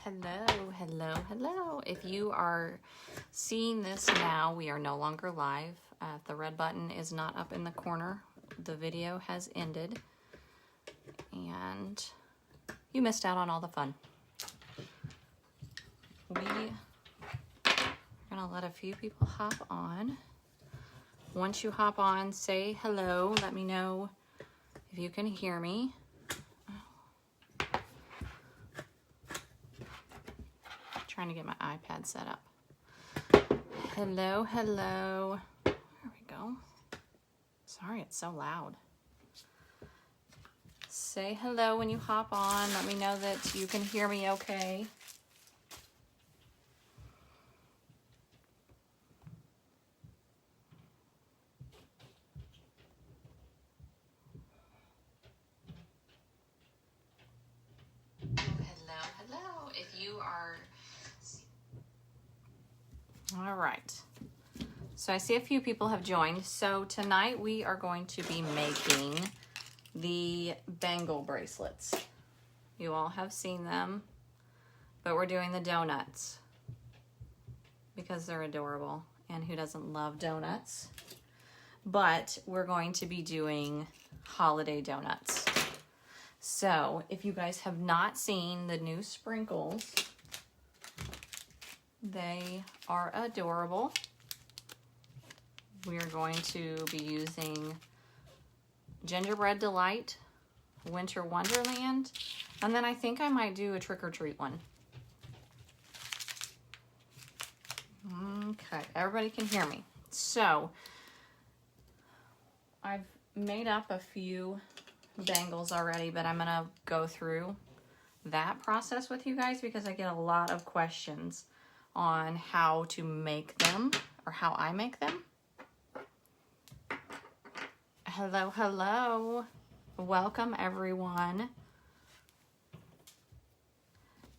Hello. If you are seeing this now, we are no longer live. The red button is not up in the corner. The video has ended. And you missed out on all the fun. We are going to let a few people hop on. Once you hop on, say hello. Let me know if you can hear me. Trying to get my iPad set up. Hello. There we go. Sorry, it's so loud. Say hello when you hop on. Let me know that you can hear me okay. Hello. If you are... All right. So I see a few people have joined. So tonight we are going to be making the Bangle bracelets. You all have seen them, but we're doing the donuts because they're adorable. And who doesn't love donuts? But we're going to be doing holiday donuts. So if you guys have not seen the new sprinkles, they are adorable. We are going to be using Gingerbread Delight, Winter Wonderland, and then I think I might do a trick or treat one. Okay, everybody can hear me. So I've made up a few bangles already, but I'm gonna go through that process with you guys because I get a lot of questions on how to make them or how I make them. Hello. Welcome everyone.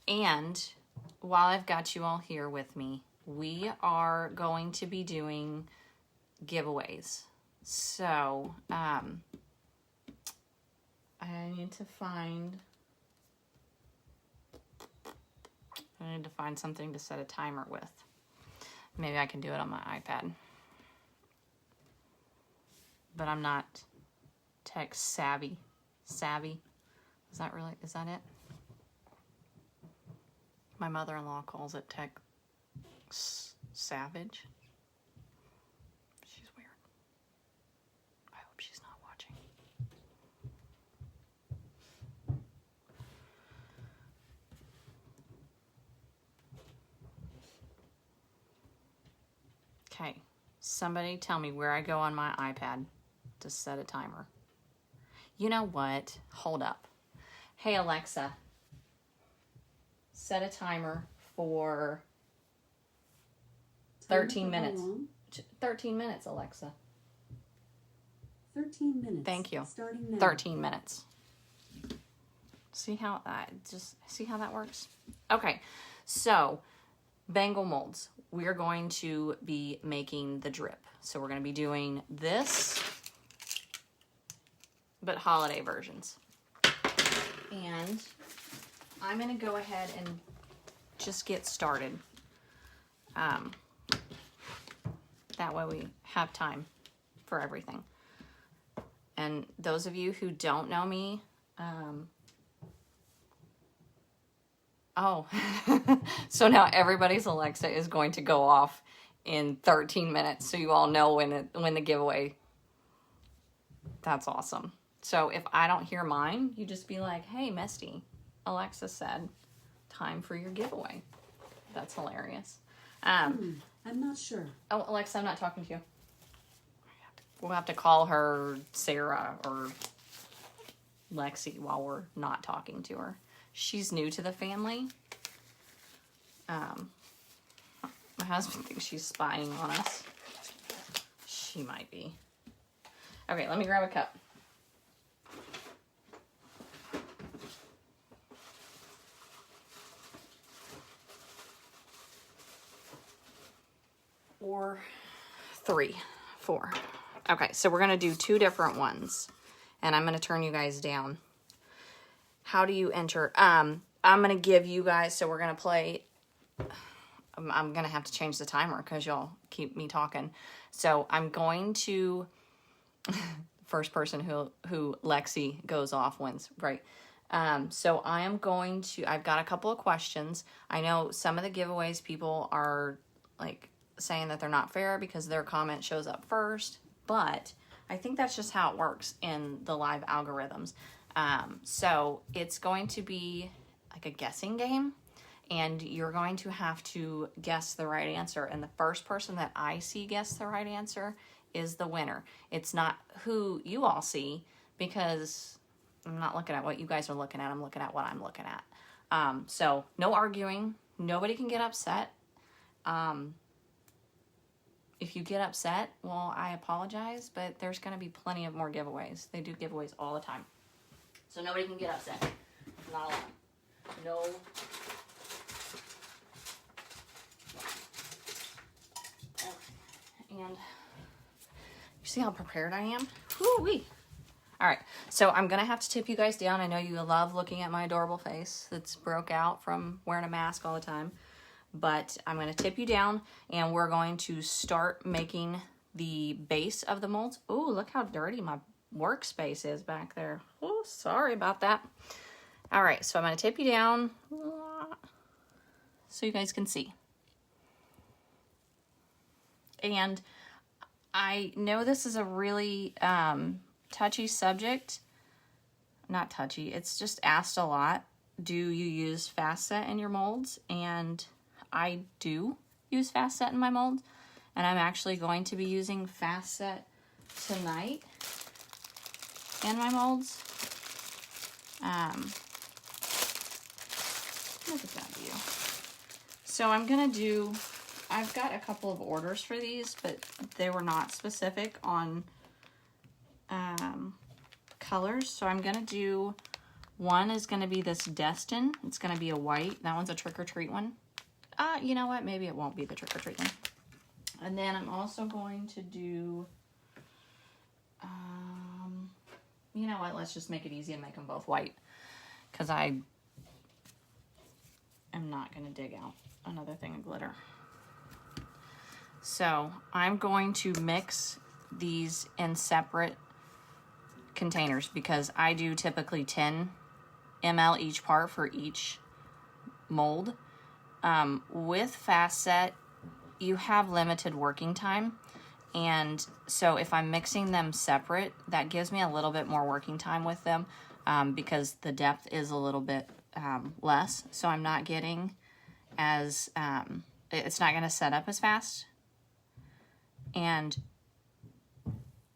And while I've got you all here with me, we are going to be doing giveaways. So, I need to find something to set a timer with. Maybe I can do it on my iPad. But I'm not tech savvy. Is that it? My mother-in-law calls it tech savage. She's weird. I hope she's not watching. Okay, somebody tell me where I go on my iPad to set a timer. You know what? Hold up. Hey, Alexa, set a timer for 13 minutes. 13 minutes, Alexa. 13 minutes. Thank you. Starting now. 13 minutes. See how that works? Okay, so Bangle molds. We're going to be making the drip. So we're going to be doing this, but holiday versions. And I'm going to go ahead and just get started. That way we have time for everything. And those of you who don't know me, so now everybody's Alexa is going to go off in 13 minutes, so you all know when the giveaway. That's awesome. So if I don't hear mine, you just be like, "Hey, Misty, Alexa said, time for your giveaway." That's hilarious. I'm not sure. Oh, Alexa, I'm not talking to you. We'll have to call her Sarah or Lexi while we're not talking to her. She's new to the family. My husband thinks she's spying on us. She might be. Okay, let me grab a cup. Or 3, 4. Okay, so we're going to do 2 different ones. And I'm going to turn you guys down. How do you enter? I'm going to give you guys, so we're going to play. I'm going to have to change the timer because y'all keep me talking. So I'm going to, first person who Lexi goes off wins, right? So I am going to, I've got a couple of questions. I know some of the giveaways people are like saying that they're not fair because their comment shows up first, but I think that's just how it works in the live algorithms. So it's going to be like a guessing game, and you're going to have to guess the right answer. And the first person that I see guess the right answer is the winner. It's not who you all see, because I'm not looking at what you guys are looking at. I'm looking at what I'm looking at. So no arguing. Nobody can get upset. If you get upset, well, I apologize, but there's going to be plenty of more giveaways. They do giveaways all the time. So nobody can get upset. Not allowed. No. And you see how prepared I am? Woo-wee. All right, so I'm going to have to tip you guys down. I know you love looking at my adorable face that's broke out from wearing a mask all the time. But I'm going to tip you down, and we're going to start making the base of the molds. Oh, look how dirty my workspace is back there. Oh, sorry about that. All right, so I'm going to tip you down so you guys can see. And I know this is a really touchy subject. Not touchy, it's just asked a lot. Do you use fast set in your molds? And I do use fast set in my molds, and I'm actually going to be using fast set tonight in my molds. Look at that view. So I'm gonna do, I've got a couple of orders for these, but they were not specific on colors. So I'm gonna do, one is gonna be this Destin. It's gonna be a white. That one's a trick or treat one. You know what? Maybe it won't be the trick or treat one. And then I'm also going to do, you know what? Let's just make it easy and make them both white, because I am not going to dig out another thing of glitter. So I'm going to mix these in separate containers, because I do typically 10 ml each part for each mold. With fast set, you have limited working time, and so if I'm mixing them separate, that gives me a little bit more working time with them, because the depth is a little bit less, so I'm not getting as, it's not going to set up as fast, and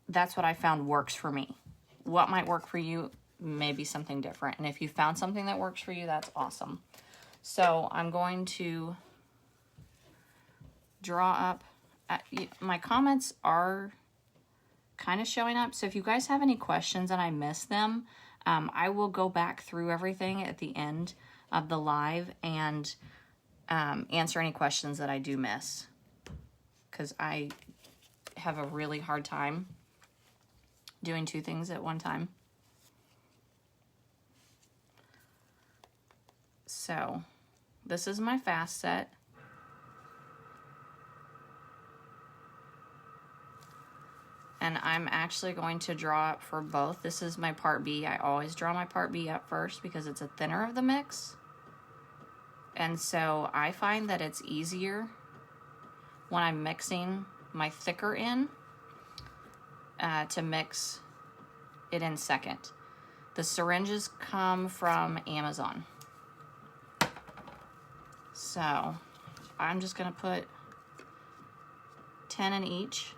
that's what I found works for me. What might work for you may be something different, and if you found something that works for you, that's awesome. So I'm going to draw up, my comments are kind of showing up. So if you guys have any questions and I miss them, I will go back through everything at the end of the live and answer any questions that I do miss, because I have a really hard time doing two things at one time. So this is my fast set. And I'm actually going to draw up for both. This is my part B. I always draw my part B up first because it's a thinner of the mix. And so I find that it's easier when I'm mixing my thicker in to mix it in second. The syringes come from Amazon. So I'm just going to put 10 in each.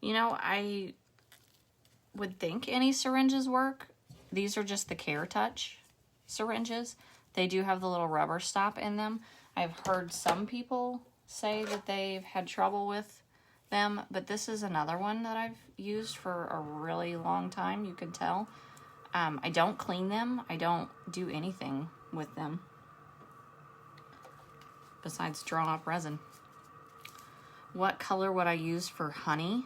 You know, I would think any syringes work. These are just the Care Touch syringes. They do have the little rubber stop in them. I've heard some people say that they've had trouble with them, but this is another one that I've used for a really long time, you can tell. I don't clean them. I don't do anything with them. besides drawn up resin. What color would I use for honey?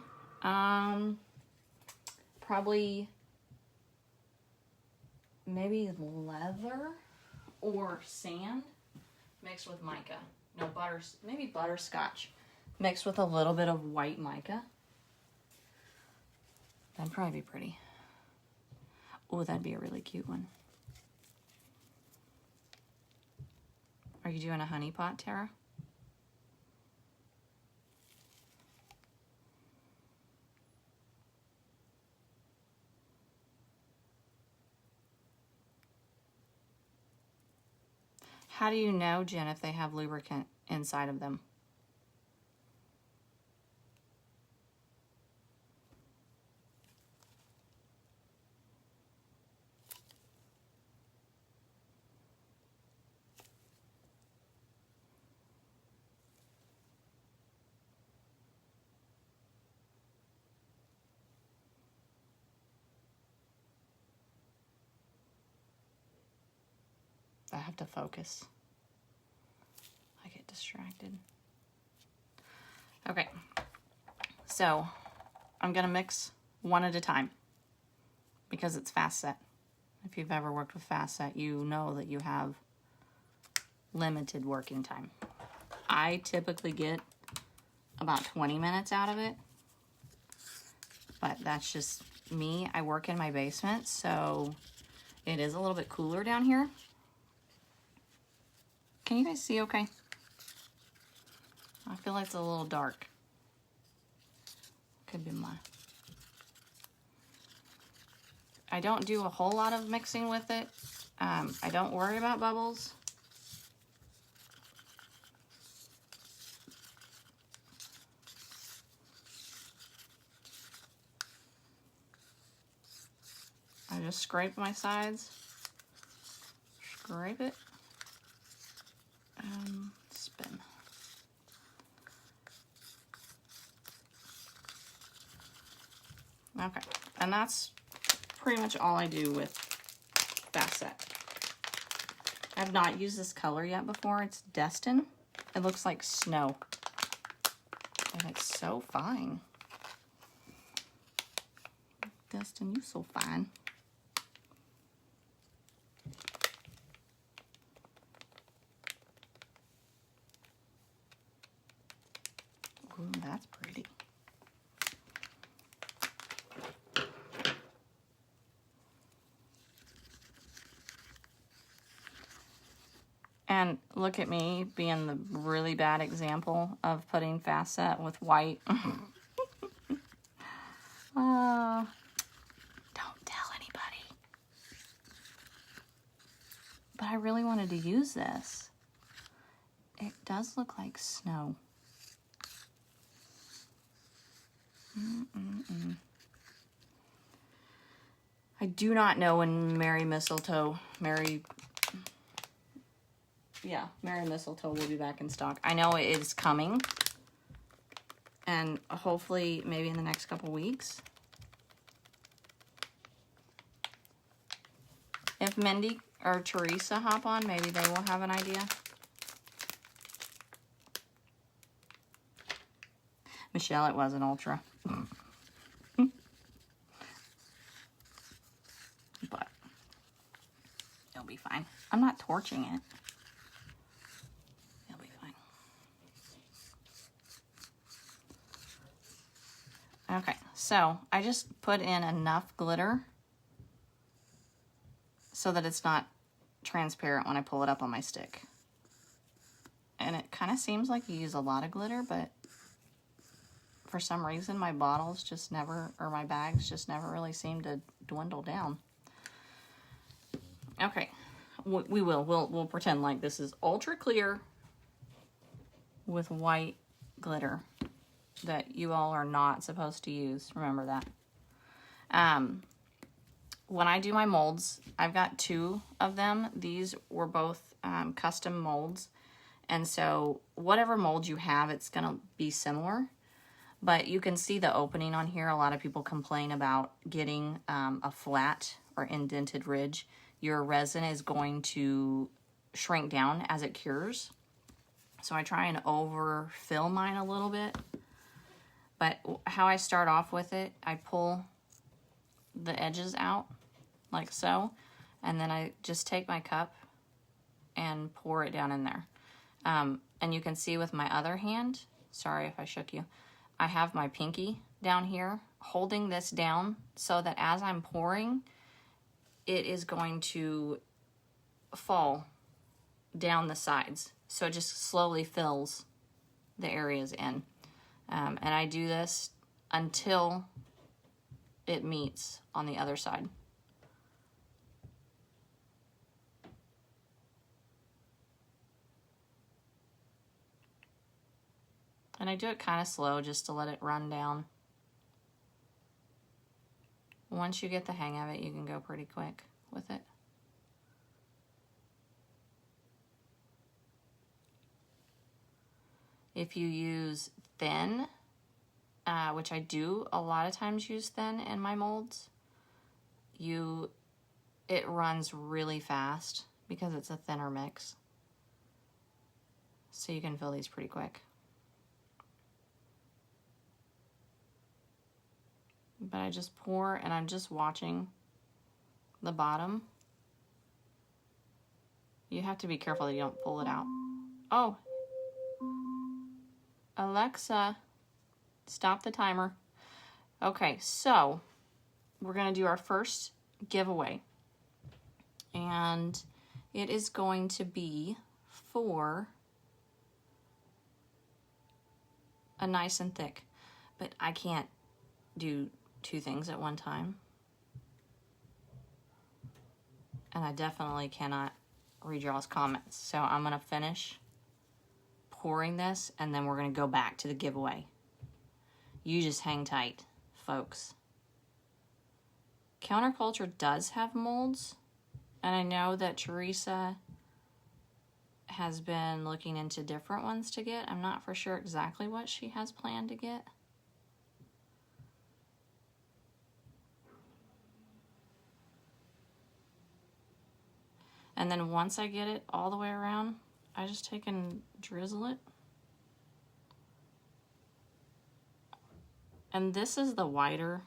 Probably maybe leather or sand mixed with mica. No, maybe butterscotch mixed with a little bit of white mica. That'd probably be pretty. Oh, that'd be a really cute one. Are you doing a honey pot, Tara? How do you know, Jen, if they have lubricant inside of them? I have to focus. I get distracted. Okay, so I'm gonna mix one at a time because it's fast set. If you've ever worked with fast set, you know that you have limited working time. I typically get about 20 minutes out of it, but that's just me. I work in my basement, so it is a little bit cooler down here. Can you guys see okay? I feel like it's a little dark. Could be I don't do a whole lot of mixing with it. I don't worry about bubbles. I just scrape my sides. Scrape it. Spin. Okay, and that's pretty much all I do with fast set. I've not used this color yet before. It's Destin. It looks like snow, and it's so fine. Destin, you so fine. Ooh, that's pretty. And look at me being the really bad example of putting fast set with white. Don't tell anybody. But I really wanted to use this. It does look like snow. I do not know when Merry Mistletoe will be back in stock. I know it is coming, and hopefully maybe in the next couple weeks. If Mindy or Teresa hop on, maybe they will have an idea. Michelle, it was an ultra. But it'll be fine. I'm not torching it. It'll be fine. Okay, so I just put in enough glitter so that it's not transparent when I pull it up on my stick. And it kind of seems like you use a lot of glitter, but for some reason my bottles just never, or my bags just never really seem to dwindle down. Okay, we'll pretend like this is ultra clear with white glitter that you all are not supposed to use. Remember that. When I do my molds, I've got 2 of them. These were both custom molds. And so whatever mold you have, it's gonna be similar. But you can see the opening on here. A lot of people complain about getting a flat or indented ridge. Your resin is going to shrink down as it cures. So I try and overfill mine a little bit. But how I start off with it, I pull the edges out like so, and then I just take my cup and pour it down in there. And you can see with my other hand, sorry if I shook you, I have my pinky down here holding this down so that as I'm pouring, it is going to fall down the sides. So it just slowly fills the areas in. And I do this until it meets on the other side. And I do it kind of slow just to let it run down. Once you get the hang of it, you can go pretty quick with it. If you use thin, which I do a lot of times use thin in my molds, it runs really fast because it's a thinner mix. So you can fill these pretty quick. But I just pour and I'm just watching the bottom. You have to be careful that you don't pull it out. Oh, Alexa, stop the timer. Okay, so we're gonna do our first giveaway. And it is going to be for a nice and thick, but I can't do 2 things at one time. And I definitely cannot read y'all's comments. So I'm gonna finish pouring this and then we're gonna go back to the giveaway. You just hang tight, folks. Counterculture does have molds, and I know that Teresa has been looking into different ones to get. I'm not for sure exactly what she has planned to get. And then once I get it all the way around, I just take and drizzle it. And this is the wider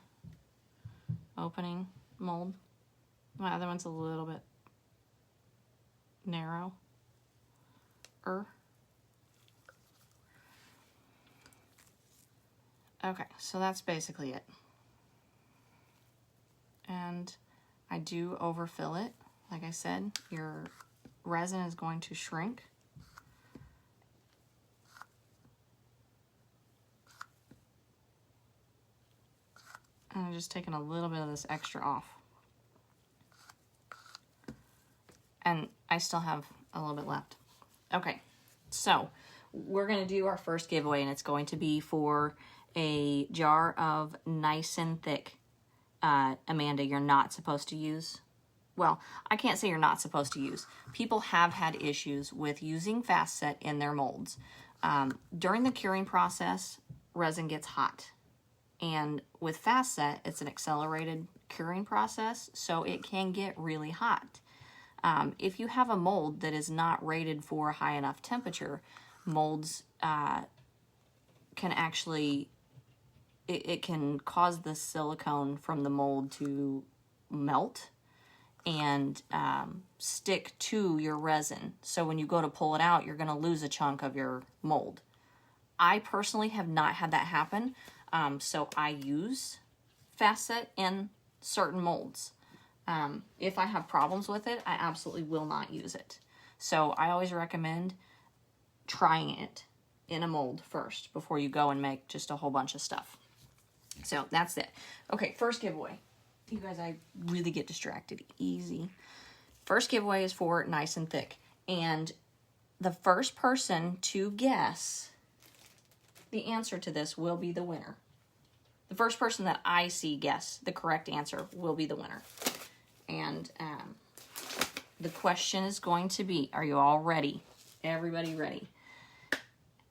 opening mold. My other one's a little bit narrow. Okay, so that's basically it. And I do overfill it. Like I said, your resin is going to shrink. And I'm just taking a little bit of this extra off. And I still have a little bit left. Okay, so we're gonna do our first giveaway, and it's going to be for a jar of nice and thick. Amanda, you're not supposed to use. Well, I can't say you're not supposed to use. People have had issues with using fast set in their molds. During the curing process, resin gets hot. And with fast set, it's an accelerated curing process, so it can get really hot. If you have a mold that is not rated for a high enough temperature, molds can actually, it can cause the silicone from the mold to melt and stick to your resin. So when you go to pull it out, you're going to lose a chunk of your mold. I personally have not had that happen, so I use fast set in certain molds. If I have problems with it, I absolutely will not use it. So I always recommend trying it in a mold first before you go and make just a whole bunch of stuff. So that's it. Okay, first giveaway. You guys, I really get distracted easy. First giveaway is for nice and thick. And the first person to guess the answer to this will be the winner. The first person that I see guess the correct answer will be the winner. And the question is going to be, are you all ready? Everybody ready?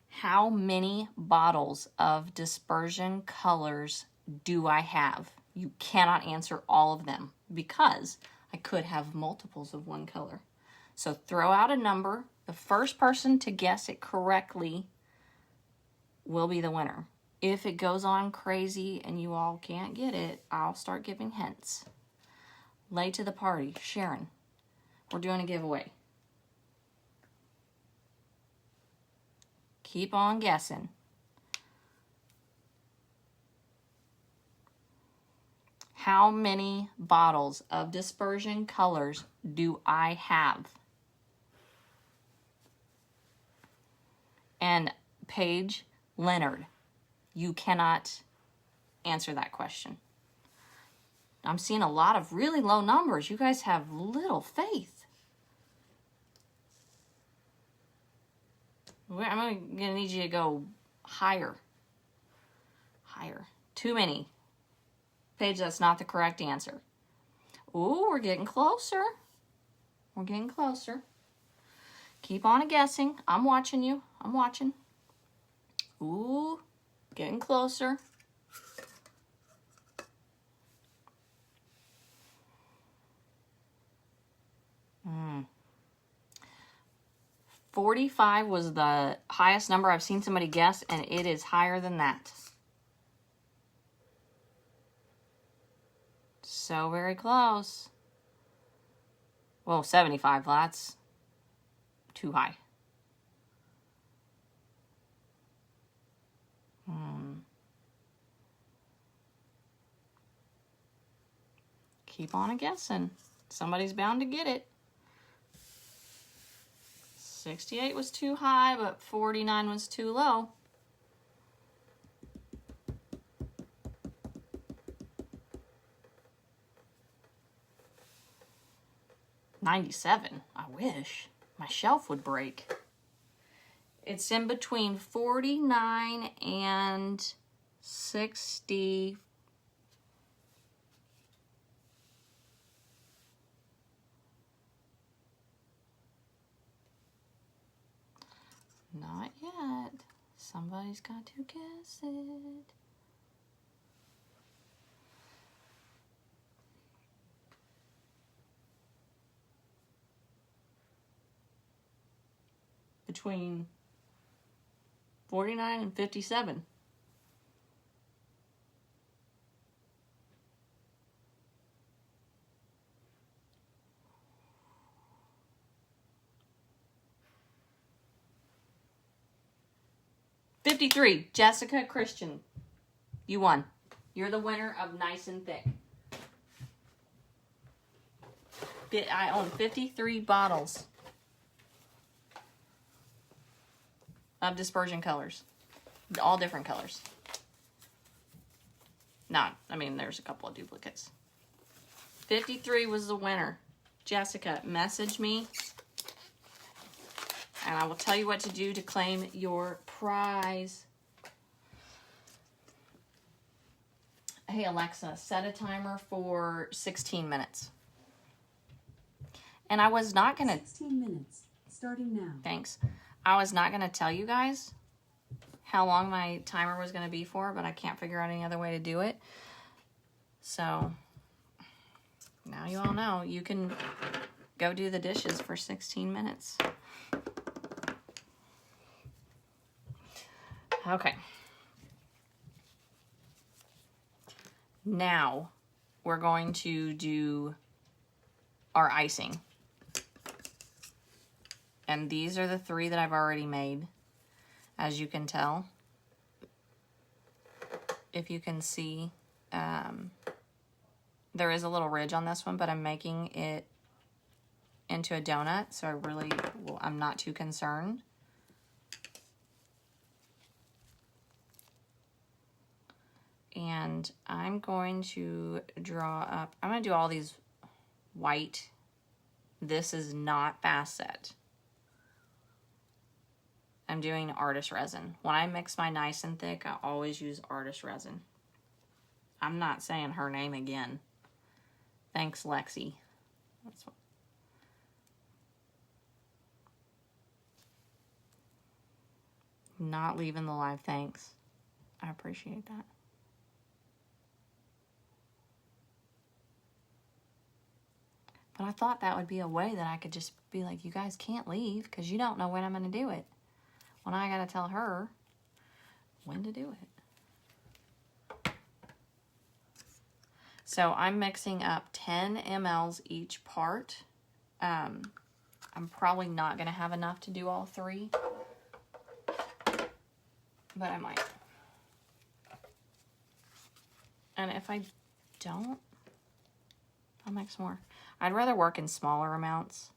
How many bottles of dispersion colors do I have? You cannot answer all of them because I could have multiples of one color. So throw out a number The first person to guess it correctly will be the winner. If it goes on crazy and you all can't get it, I'll start giving hints. Late to the party, Sharon. We're doing a giveaway. Keep on guessing. How many bottles of dispersion colors do I have? And Paige Leonard, you cannot answer that question. I'm seeing a lot of really low numbers. You guys have little faith. I'm going to need you to go higher. Higher. Too many. Paige, that's not the correct answer. Ooh, we're getting closer. We're getting closer. Keep on guessing. I'm watching you. I'm watching. Ooh, getting closer. 45 was the highest number I've seen somebody guess, and it is higher than that. So very close. Well, 75, well, that's too high. Keep on guessing. Somebody's bound to get it. 68 was too high, but 49 was too low. $97. I wish. My shelf would break. It's in between 49 and 60. Not yet. Somebody's got to guess it. Between 49 and 57. $53. Jessica Christian. You won. You're the winner of Nice and Thick. I own 53 bottles of dispersion colors. All different colors. There's a couple of duplicates. 53 was the winner. Jessica, message me. And I will tell you what to do to claim your prize. Hey, Alexa, set a timer for 16 minutes. And I was not going to... 16 minutes, starting now. Thanks. I was not going to tell you guys how long my timer was going to be for, but I can't figure out any other way to do it. So, now you all know. You can go do the dishes for 16 minutes. Okay. Now, we're going to do our icing. And these are the 3 that I've already made, as you can tell. If you can see, there is a little ridge on this one, but I'm making it into a donut, so I'm not too concerned. And I'm going to draw up, I'm going to do all these white. This is not fast set. I'm doing artist resin. When I mix my Nice and Thick, I always use artist resin. I'm not saying her name again. Thanks, Lexi. That's what. Not leaving the live thanks. I appreciate that. But I thought that would be a way that I could just be like, you guys can't leave because you don't know when I'm going to do it. Well, now I got to tell her when to do it. So I'm mixing up 10 mLs each part. I'm probably not going to have enough to do all 3, but I might. And if I don't, I'll mix more. I'd rather work in smaller amounts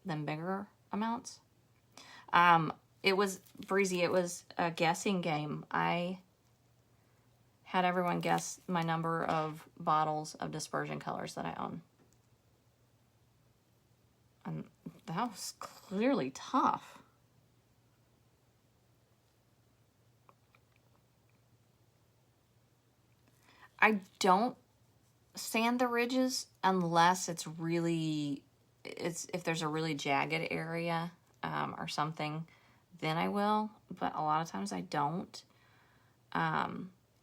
than bigger amounts. It was breezy. It was a guessing game. I had everyone guess my number of bottles of dispersion colors that I own. And that was clearly tough. I don't sand the ridges unless it's really, if there's a really jagged area or something, then I will. But a lot of times I don't.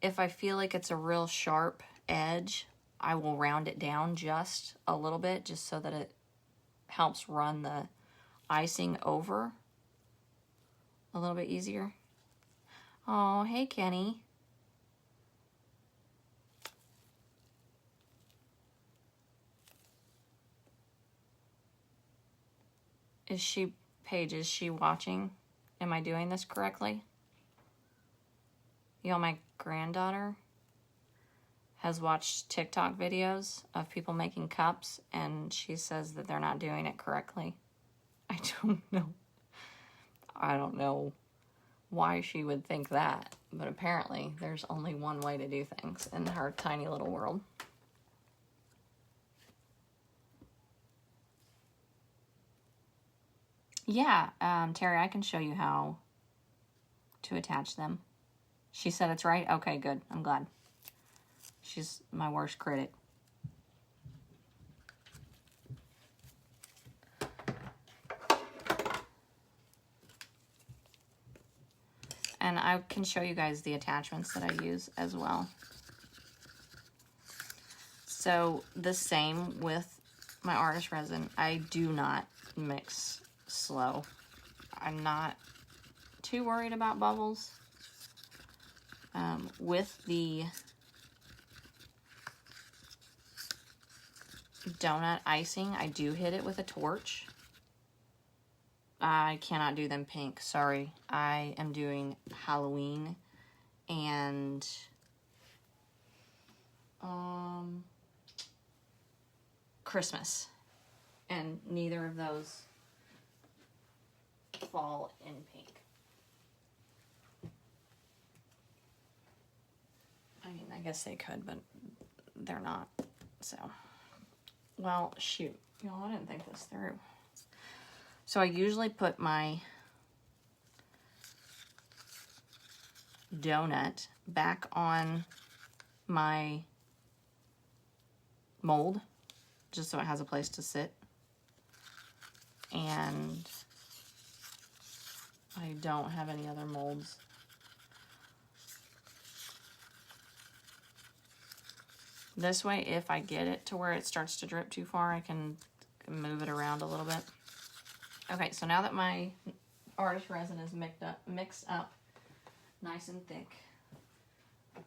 If I feel like it's a real sharp edge, I will round it down just a little bit, just so that it helps run the icing over a little bit easier. Oh, hey, Kenny. Paige, is she watching? Am I doing this correctly? You know, my granddaughter has watched TikTok videos of people making cups, and she says that they're not doing it correctly. I don't know. I don't know why she would think that, but apparently there's only one way to do things in her tiny little world. Yeah, Terry, I can show you how to attach them. She said it's right? Okay, good. I'm glad. She's my worst critic. And I can show you guys the attachments that I use as well. So the same with my artist resin. I do not mix slow. I'm not too worried about bubbles. With the donut icing, I do hit it with a torch. I cannot do them pink, sorry. I am doing Halloween and Christmas, and neither of those fall in pink. I mean, I guess they could, but they're not, so. Well, shoot. Y'all, I didn't think this through. So I usually put my donut back on my mold, just so it has a place to sit. And I don't have any other molds. This way, if I get it to where it starts to drip too far, I can move it around a little bit. Okay, so now that my artist resin is mixed up nice and thick,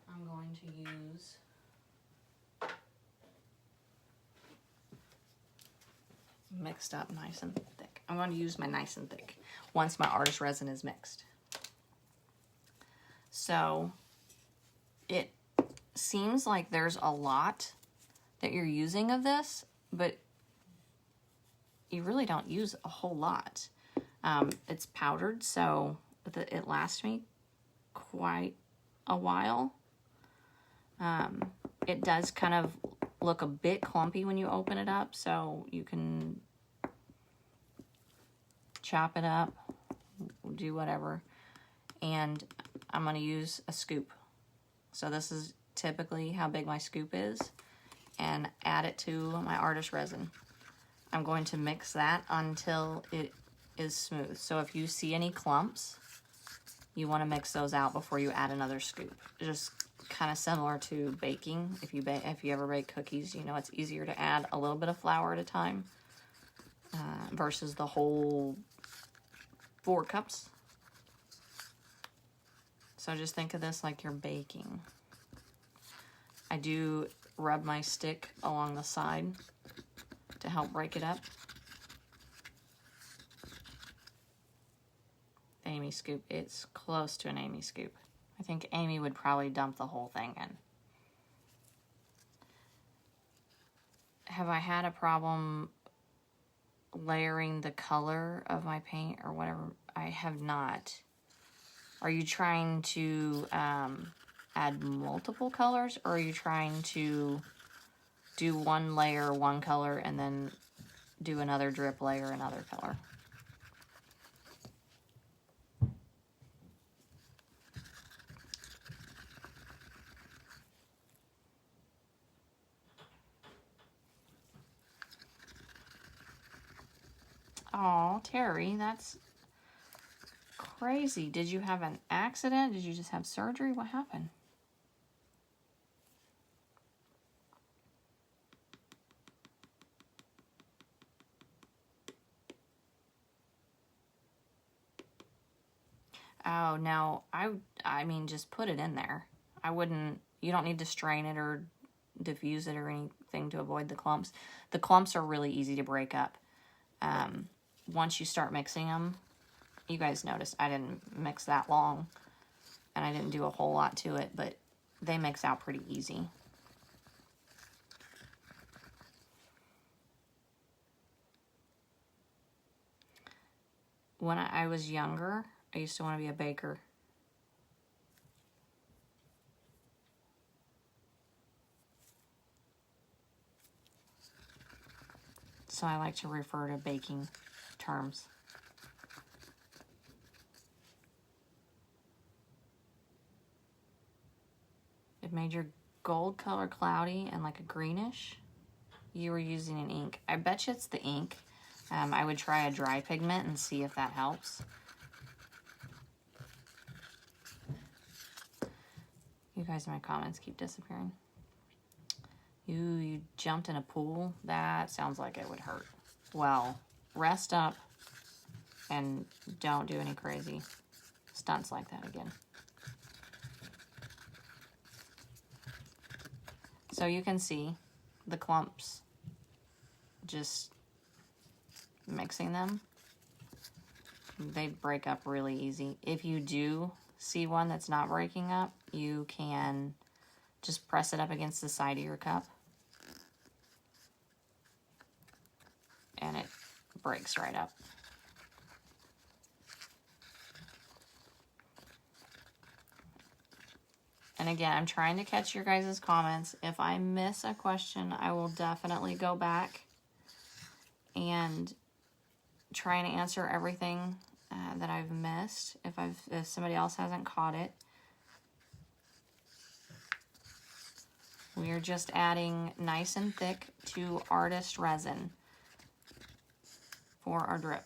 I'm going to use mixed up nice and thick. I'm going to use my nice and thick once my artist resin is mixed. So it seems like there's a lot that you're using of this, but you really don't use a whole lot. It's powdered, so it lasts me quite a while. It does kind of look a bit clumpy when you open it up, so you can chop it up, do whatever. And I'm going to use a scoop. So this is typically how big my scoop is, and add it to my artist resin. I'm going to mix that until it is smooth. So if you see any clumps, you want to mix those out before you add another scoop. Just kind of similar to baking. If you ever bake cookies, you know it's easier to add a little bit of flour at a time versus the whole 4 cups. So just think of this like you're baking. I do rub my stick along the side to help break it up. Amy scoop. It's close to an Amy scoop. I think Amy would probably dump the whole thing in. Have I had a problem layering the color of my paint or whatever? I have not. Are you trying to add multiple colors, or are you trying to do one layer, one color, and then do another drip layer, another color? Oh, Terry, that's crazy. Did you have an accident? Did you just have surgery? What happened? Oh, no. I mean, just put it in there. I wouldn't, you don't need to strain it or diffuse it or anything to avoid the clumps. The clumps are really easy to break up. Once you start mixing them, you guys noticed I didn't mix that long, and I didn't do a whole lot to it, but they mix out pretty easy. When I was younger, I used to want to be a baker. So I like to refer to baking terms. It made your gold color cloudy and like a greenish. You were using an ink. I bet you it's the ink. I would try a dry pigment and see if that helps. You guys in my comments keep disappearing. You jumped in a pool? That sounds like it would hurt. Well, rest up and don't do any crazy stunts like that again. So you can see the clumps, just mixing them, they break up really easy. If you do see one that's not breaking up, you can just press it up against the side of your cup and it breaks right up. And again, I'm trying to catch your guys' comments. If I miss a question, I will definitely go back and try and answer everything that I've missed if somebody else hasn't caught it. We are just adding nice and thick to artist resin for our drip.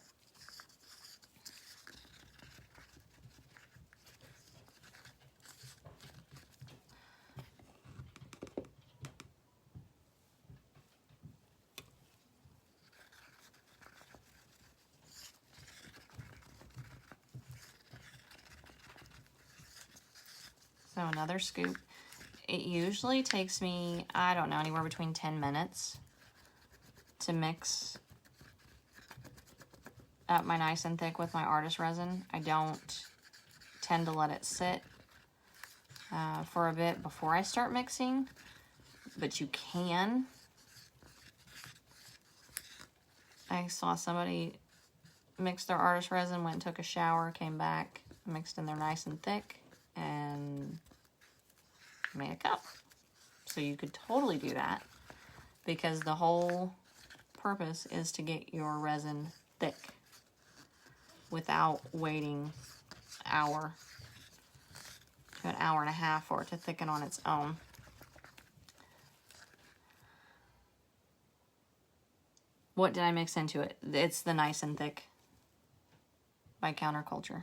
So another scoop. It usually takes me, I don't know, anywhere between 10 minutes to mix up my nice and thick with my artist resin. I don't tend to let it sit for a bit before I start mixing, but you can. I saw somebody mix their artist resin, went and took a shower, came back, mixed in there nice and thick, and made a cup. So you could totally do that because the whole purpose is to get your resin thick without waiting an hour to an hour and a half for it to thicken on its own. What did I mix into it? It's the Nice and Thick by Counterculture.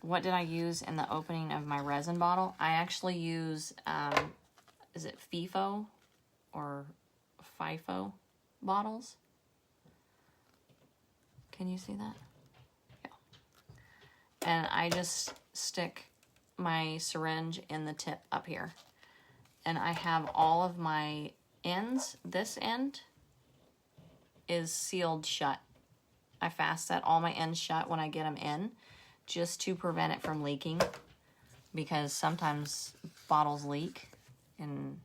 what did I use in the opening of my resin bottle? I actually use, is it FIFO or FIFO bottles? Can you see that? Yeah. And I just stick my syringe in the tip up here. And I have all of my ends. This end is sealed shut. I fast set all my ends shut when I get them in, just to prevent it from leaking, because sometimes bottles leak and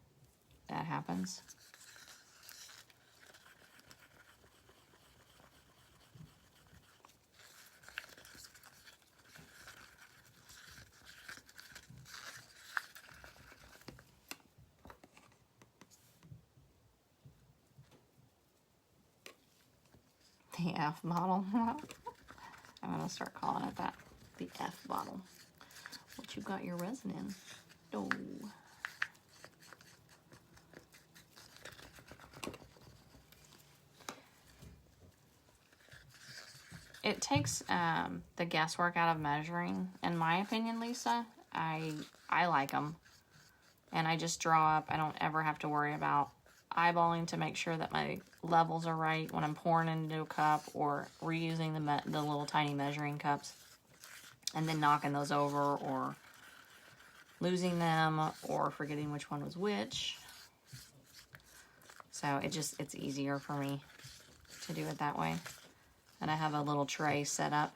that happens. The F bottle. I'm gonna start calling it that. The F bottle. What you got your resin in? Oh. It takes the guesswork out of measuring, in my opinion, Lisa. I like them. And I just draw up. I don't ever have to worry about eyeballing to make sure that my levels are right when I'm pouring into a cup, or reusing the little tiny measuring cups and then knocking those over, or losing them, or forgetting which one was which. So it's easier for me to do it that way. And I have a little tray set up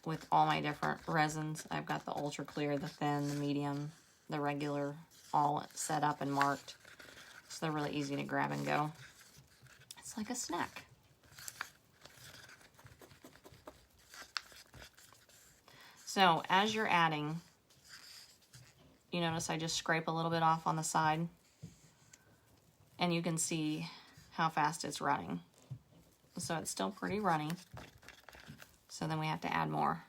with all my different resins. I've got the ultra clear, the thin, the medium, the regular, all set up and marked. So they're really easy to grab and go. It's like a snack. So as you're adding, you notice I just scrape a little bit off on the side, and you can see how fast it's running. So it's still pretty runny. So then we have to add more.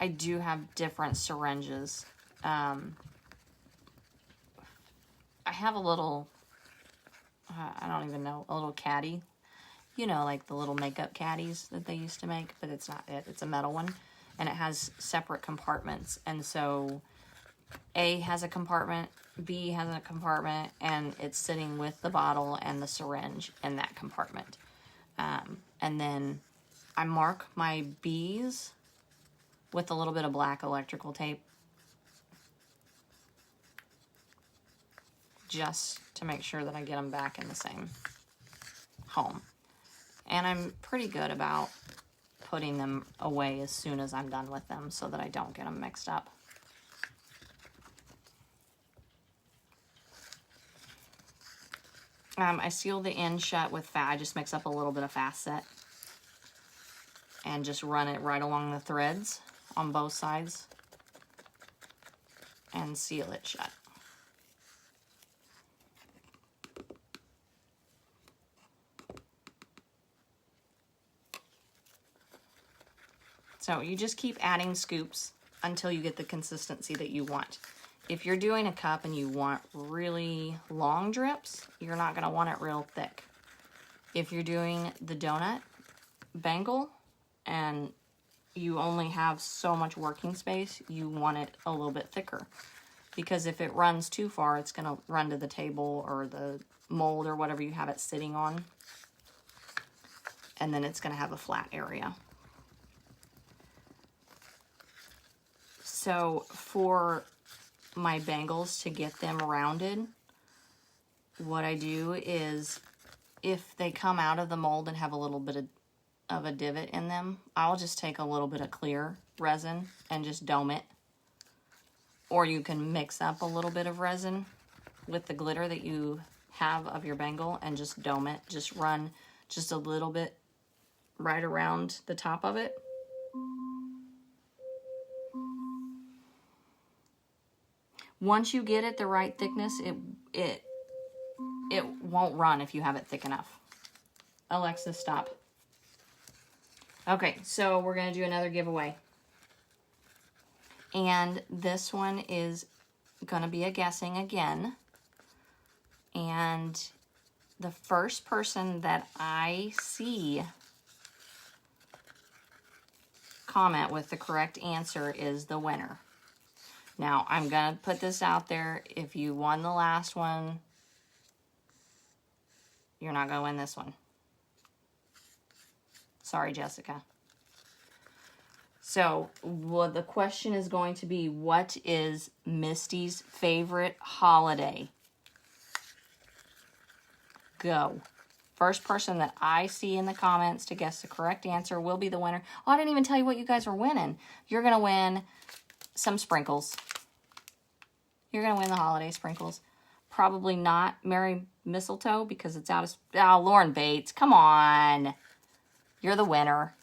I do have different syringes. I have a little, I don't even know, a little caddy. You know, like the little makeup caddies that they used to make, but it's not it. It's a metal one, and it has separate compartments. And so A has a compartment, B has a compartment, and it's sitting with the bottle and the syringe in that compartment. And then I mark my B's with a little bit of black electrical tape, just to make sure that I get them back in the same home. And I'm pretty good about putting them away as soon as I'm done with them, so that I don't get them mixed up. I seal the end shut with I just mix up a little bit of fast set and just run it right along the threads on both sides and seal it shut. So you just keep adding scoops until you get the consistency that you want. If you're doing a cup and you want really long drips, you're not going to want it real thick. If you're doing the donut bangle and you only have so much working space, you want it a little bit thicker. Because if it runs too far, it's going to run to the table or the mold or whatever you have it sitting on. And then it's going to have a flat area. So for my bangles, to get them rounded, what I do is, if they come out of the mold and have a little bit of a divot in them, I'll just take a little bit of clear resin and just dome it. Or you can mix up a little bit of resin with the glitter that you have of your bangle and just dome it. Just run just a little bit right around the top of it. Once you get it the right thickness, it won't run if you have it thick enough. Alexa, stop. Okay, so we're going to do another giveaway. And this one is going to be a guessing again. And the first person that I see comment with the correct answer is the winner. Now, I'm going to put this out there. If you won the last one, you're not going to win this one. Sorry, Jessica. So, the question is going to be, what is Misty's favorite holiday? Go. First person that I see in the comments to guess the correct answer will be the winner. Oh, I didn't even tell you what you guys are winning. You're going to win some sprinkles. You're going to win the holiday sprinkles. Probably not Merry Mistletoe because it's out of... Oh, Lauren Bates, come on. You're the winner.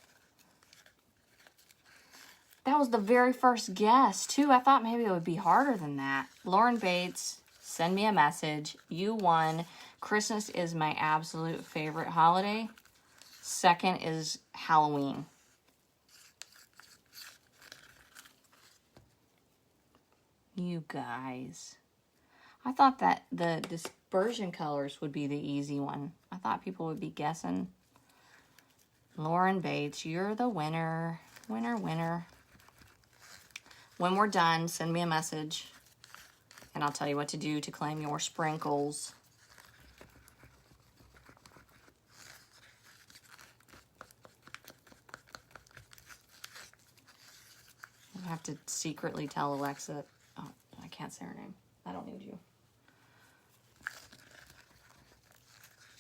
That was the very first guess, too. I thought maybe it would be harder than that. Lauren Bates, send me a message. You won. Christmas is my absolute favorite holiday. Second is Halloween. You guys. I thought that the dispersion colors would be the easy one. I thought people would be guessing. Lauren Bates, you're the winner. Winner, winner. When we're done, send me a message, and I'll tell you what to do to claim your sprinkles. I have to secretly tell Alexa. Oh, I can't say her name. I don't need you.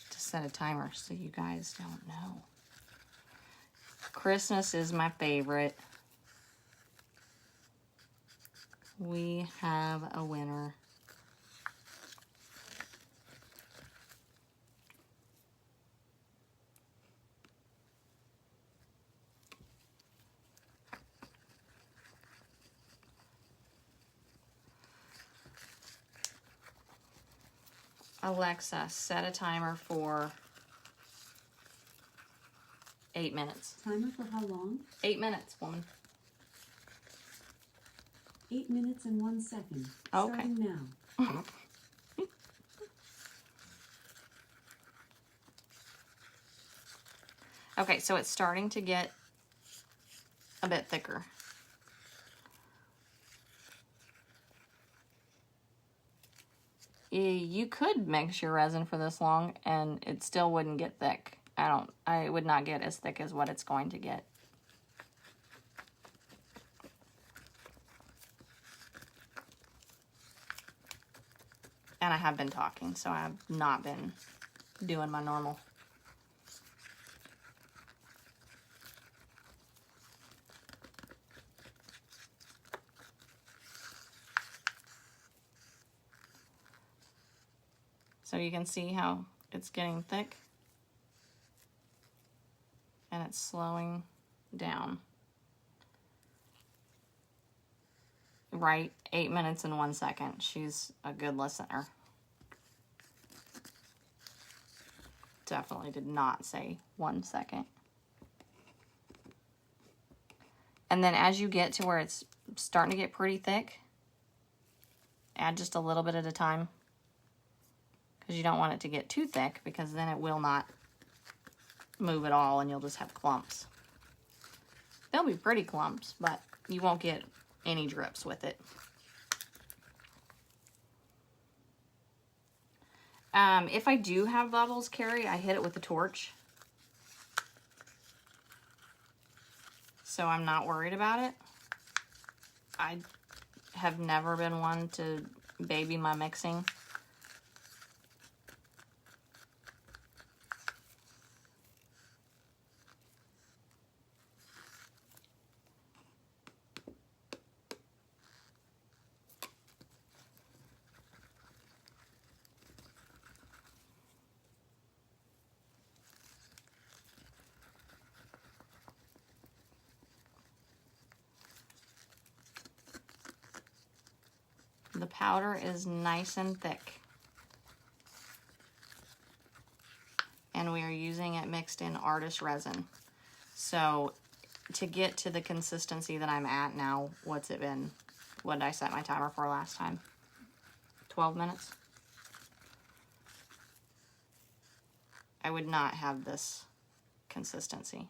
To set a timer so you guys don't know. Christmas is my favorite. We have a winner. Alexa, set a timer for 8 minutes. Timer for how long? 8 minutes, woman. 8 minutes and 1 second. Okay. Starting now. Okay, so it's starting to get a bit thicker. You could mix your resin for this long and it still wouldn't get thick. I would not get as thick as what it's going to get. And I have been talking, so I've not been doing my normal. So you can see how it's getting thick and it's slowing down. Right, 8 minutes and 1 second. She's a good listener. Definitely did not say 1 second. And then as you get to where it's starting to get pretty thick, add just a little bit at a time. Because you don't want it to get too thick, because then it will not move at all and you'll just have clumps. They'll be pretty clumps, but you won't get any drips with it. If I do have bubbles, Carrie, I hit it with a torch. So I'm not worried about it. I have never been one to baby my mixing. The powder is nice and thick. And we are using it mixed in artist resin. So to get to the consistency that I'm at now, what's it been? What did I set my timer for last time? 12 minutes? I would not have this consistency.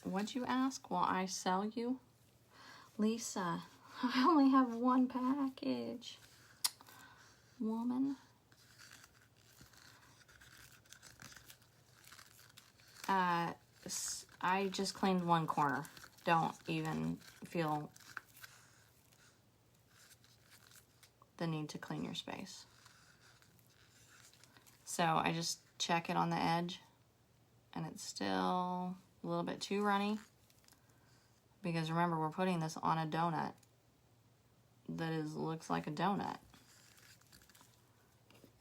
What'd you ask? Will I sell you? Lisa, I only have one package. Woman. I just cleaned one corner. Don't even feel the need to clean your space. So I just check it on the edge, and it's still a little bit too runny, because remember, we're putting this on a donut that looks like a donut,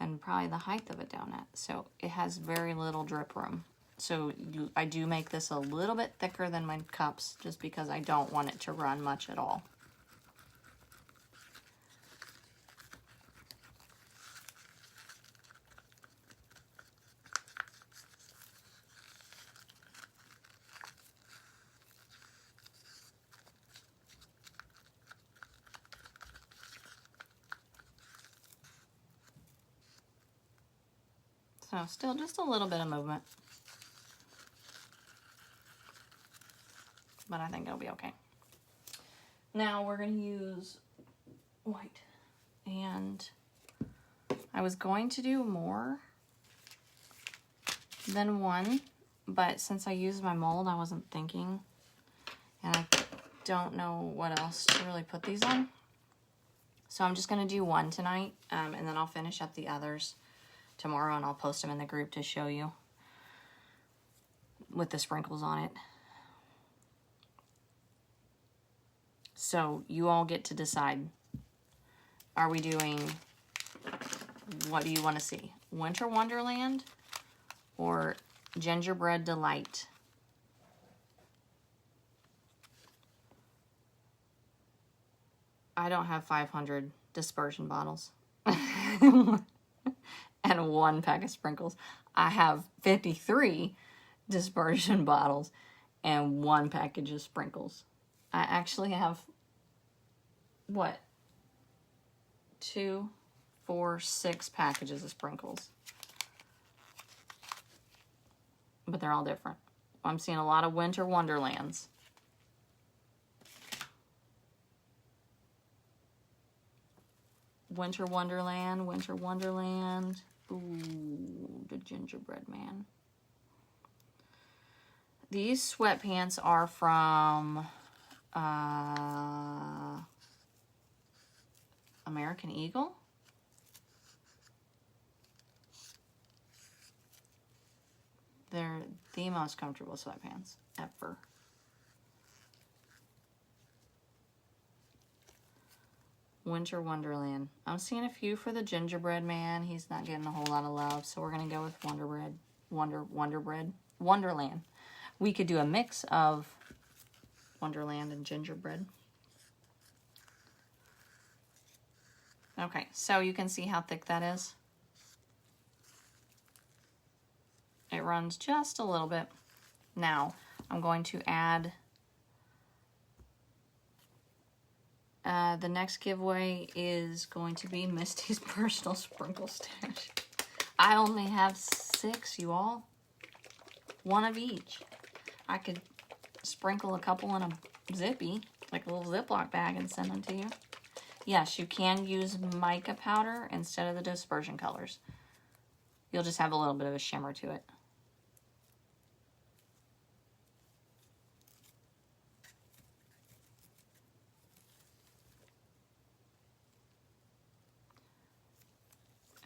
and probably the height of a donut, so it has very little drip room. So I do make this a little bit thicker than my cups, just because I don't want it to run much at all. So still just a little bit of movement, but I think it'll be okay. Now we're going to use white, and I was going to do more than one, but since I used my mold, I wasn't thinking, and I don't know what else to really put these on. So I'm just going to do one tonight, and then I'll finish up the others tomorrow, and I'll post them in the group to show you with the sprinkles on it. So you all get to decide. Are we doing, what do you want to see? Winter Wonderland or Gingerbread Delight? I don't have 500 dispersion bottles. And one pack of sprinkles. I have 53 dispersion bottles and one package of sprinkles. I actually have, what? 2, 4, 6 packages of sprinkles. But they're all different. I'm seeing a lot of Winter Wonderlands. Winter Wonderland, Winter Wonderland. Ooh, the gingerbread man. These sweatpants are from American Eagle. They're the most comfortable sweatpants ever. Winter Wonderland. I'm seeing a few for the gingerbread man. He's not getting a whole lot of love, so we're gonna go with Wonderland. We could do a mix of Wonderland and gingerbread. Okay, so you can see how thick that is. It runs just a little bit. Now, I'm going to add the next giveaway is going to be Misty's personal sprinkle stash. I only have 6, you all. One of each. I could sprinkle a couple in a zippy, like a little Ziploc bag, and send them to you. Yes, you can use mica powder instead of the dispersion colors. You'll just have a little bit of a shimmer to it.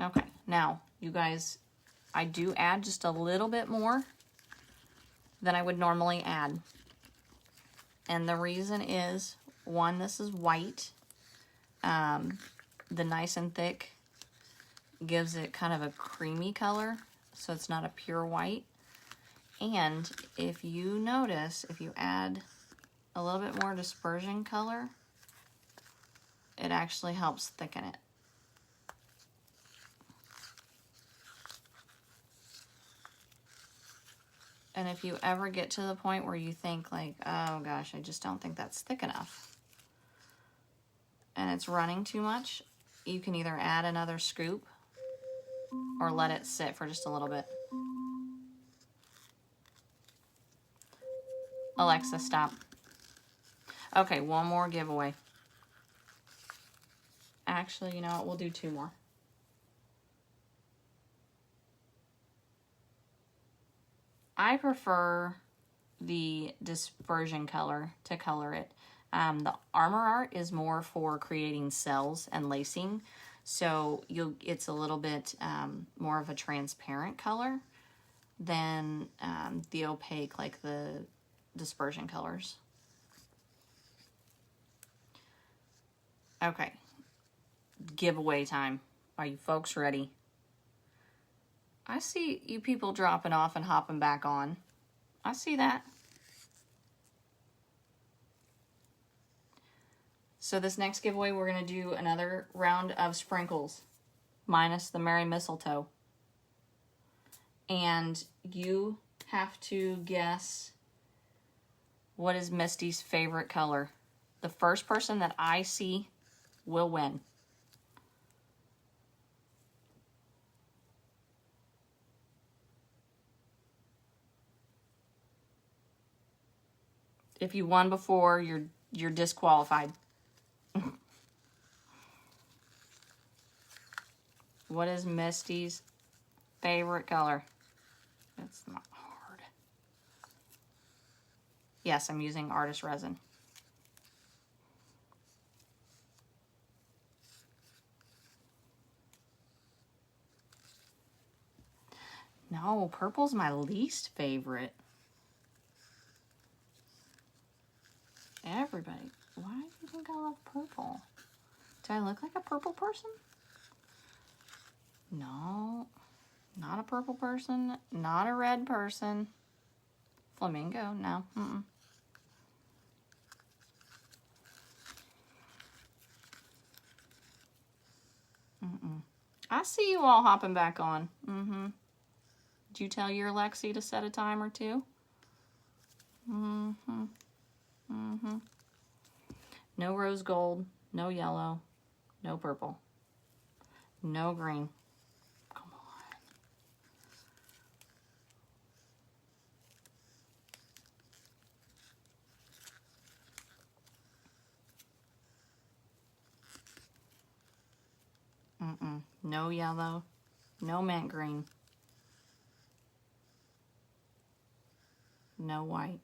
Okay, now, you guys, I do add just a little bit more than I would normally add. And the reason is, one, this is white. The nice and thick gives it kind of a creamy color. so it's not a pure white. And if you notice, if you add a little bit more dispersion color, it actually helps thicken it. And if you ever get to the point where you think like, oh gosh, I just don't think that's thick enough, and it's running too much, you can either add another scoop or let it sit for just a little bit. Alexa, stop. Okay, one more giveaway. Actually, you know what? We'll do 2 more. I prefer the dispersion color to color it. The armor art is more for creating cells and lacing, so it's a little bit more of a transparent color than the opaque, like the dispersion colors. Okay, giveaway time. Are you folks ready? I see you people dropping off and hopping back on. I see that. So this next giveaway, we're going to do another round of sprinkles, minus the Merry Mistletoe. And you have to guess what is Misty's favorite color. The first person that I see will win. If you won before, you're disqualified. What is Misty's favorite color? It's not hard. Yes, I'm using artist resin. No, purple's my least favorite. Everybody, why do you think I love purple? Do I look like a purple person? No, not a purple person, not a red person. Flamingo, no. I see you all hopping back on. Did you tell your Lexi to set a timer too? No rose gold, no yellow, no purple, no green. Come on. No yellow, no mint green, no white.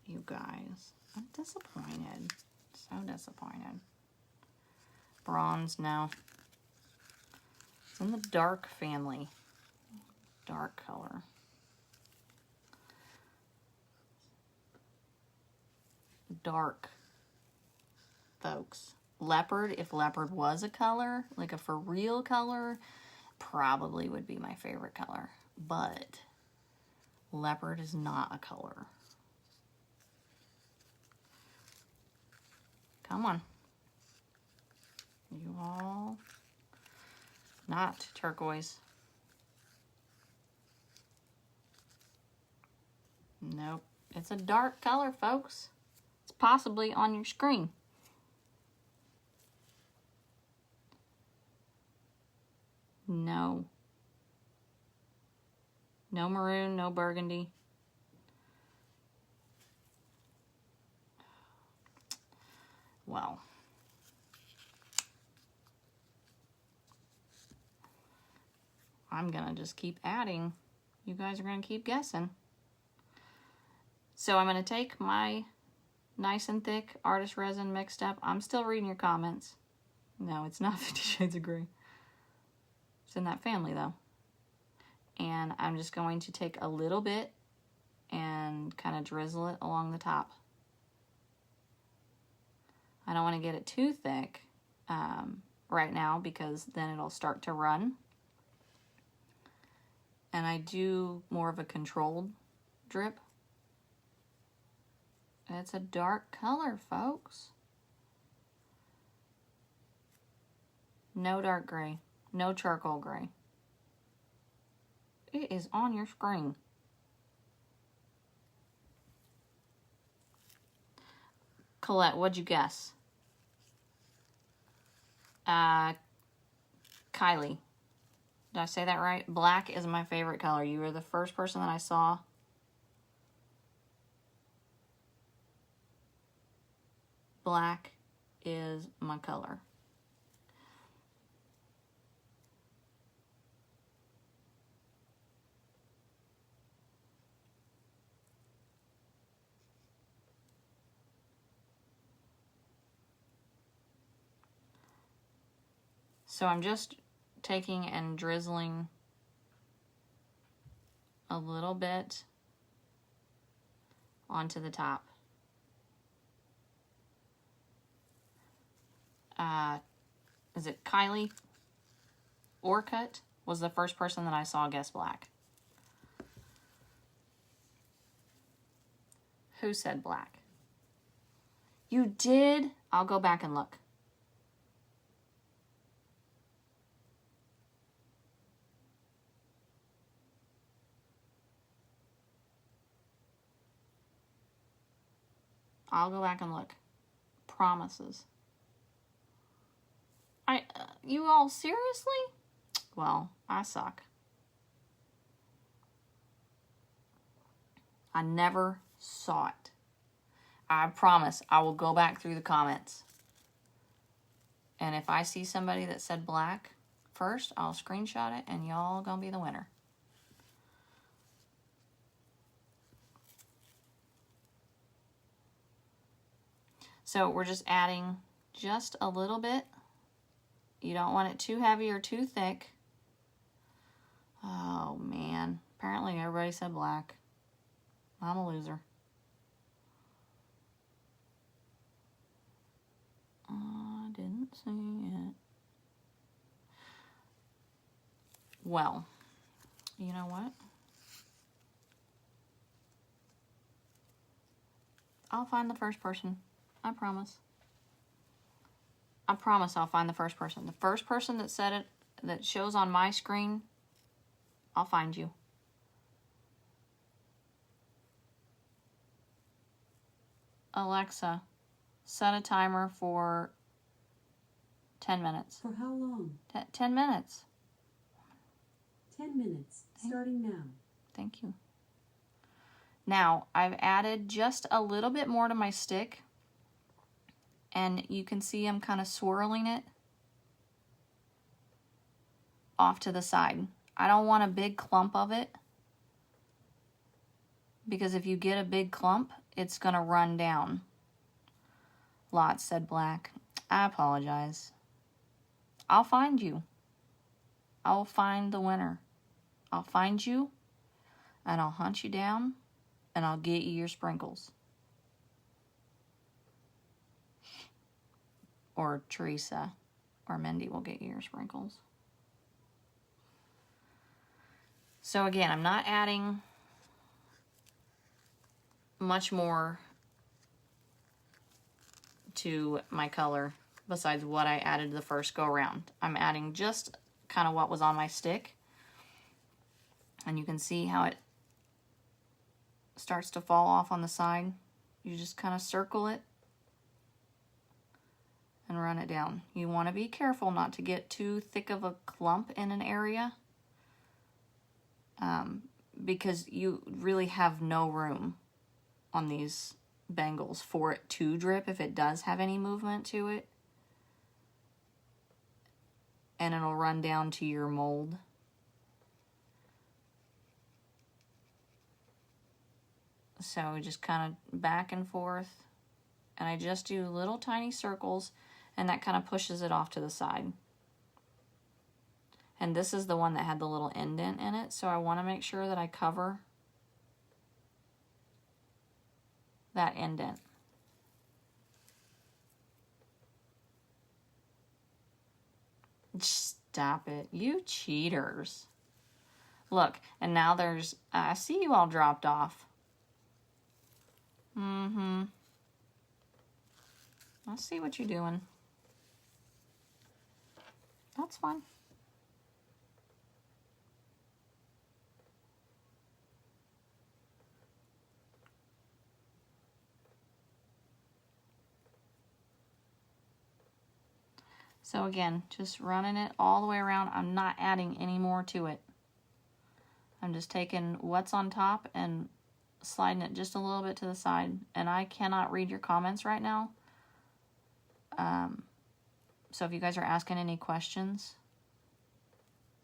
You guys, I'm disappointed. So disappointed. Bronze, no. It's in the dark family. Dark color. Dark, folks. Leopard, if leopard was a color, like a for real color, probably would be my favorite color. But leopard is not a color. Come on. You all. Not turquoise. Nope. It's a dark color, folks. It's possibly on your screen. No. No maroon, no burgundy. Well. I'm gonna just keep adding. You guys are gonna keep guessing. So I'm gonna take my nice and thick artist resin mixed up. I'm still reading your comments. No, it's not 50 Shades of Grey. It's in that family though. And I'm just going to take a little bit and kind of drizzle it along the top. I don't want to get it too thick right now because then it'll start to run. and I do more of a controlled drip. It's a dark color, folks. No dark gray, no charcoal gray. It is on your screen. Colette, what'd you guess? Kylie. Did I say that right? Black is my favorite color. You were the first person that I saw. Black is my color. So I'm just taking and drizzling a little bit onto the top. Is it Kylie Orcutt was the first person that I saw guess black. Who said black? You did? I'll go back and look. I'll go back and look. Promises. You all seriously? Well, I suck. I never saw it. I promise I will go back through the comments. And if I see somebody that said black first, I'll screenshot it and y'all gonna be the winner. So we're just adding just a little bit. You don't want it too heavy or too thick. Oh man, apparently everybody said black. I'm a loser. I didn't see it. Well, you know what? I'll find the first person. I promise. I promise I'll find the first person. The first person that said it, that shows on my screen, I'll find you. Alexa, set a timer for 10 minutes. For how long? 10 minutes. 10 minutes, starting now. Thank you. Now, I've added just a little bit more to my stick. And you can see I'm kind of swirling it off to the side. I don't want a big clump of it, because if you get a big clump, it's going to run down. Lots said black. I apologize. I'll find you. I'll find the winner. I'll find you, and I'll hunt you down, and I'll get you your sprinkles. Or Teresa or Mindy will get you your sprinkles. So again, I'm not adding much more to my color besides what I added the first go around. I'm adding just kind of what was on my stick. And you can see how it starts to fall off on the side. You just kind of circle it and run it down. You want to be careful not to get too thick of a clump in an area, because you really have no room on these bangles for it to drip if it does have any movement to it. And it'll run down to your mold. So just kind of back and forth. And I just do little tiny circles, and that kind of pushes it off to the side. And this is the one that had the little indent in it, so I want to make sure that I cover that indent. Stop it, you cheaters. Look, and now there's, I see you all dropped off. I see what you're doing. That's fine. So again, just running it all the way around. I'm not adding any more to it. I'm just taking what's on top and sliding it just a little bit to the side. And I cannot read your comments right now. So if you guys are asking any questions,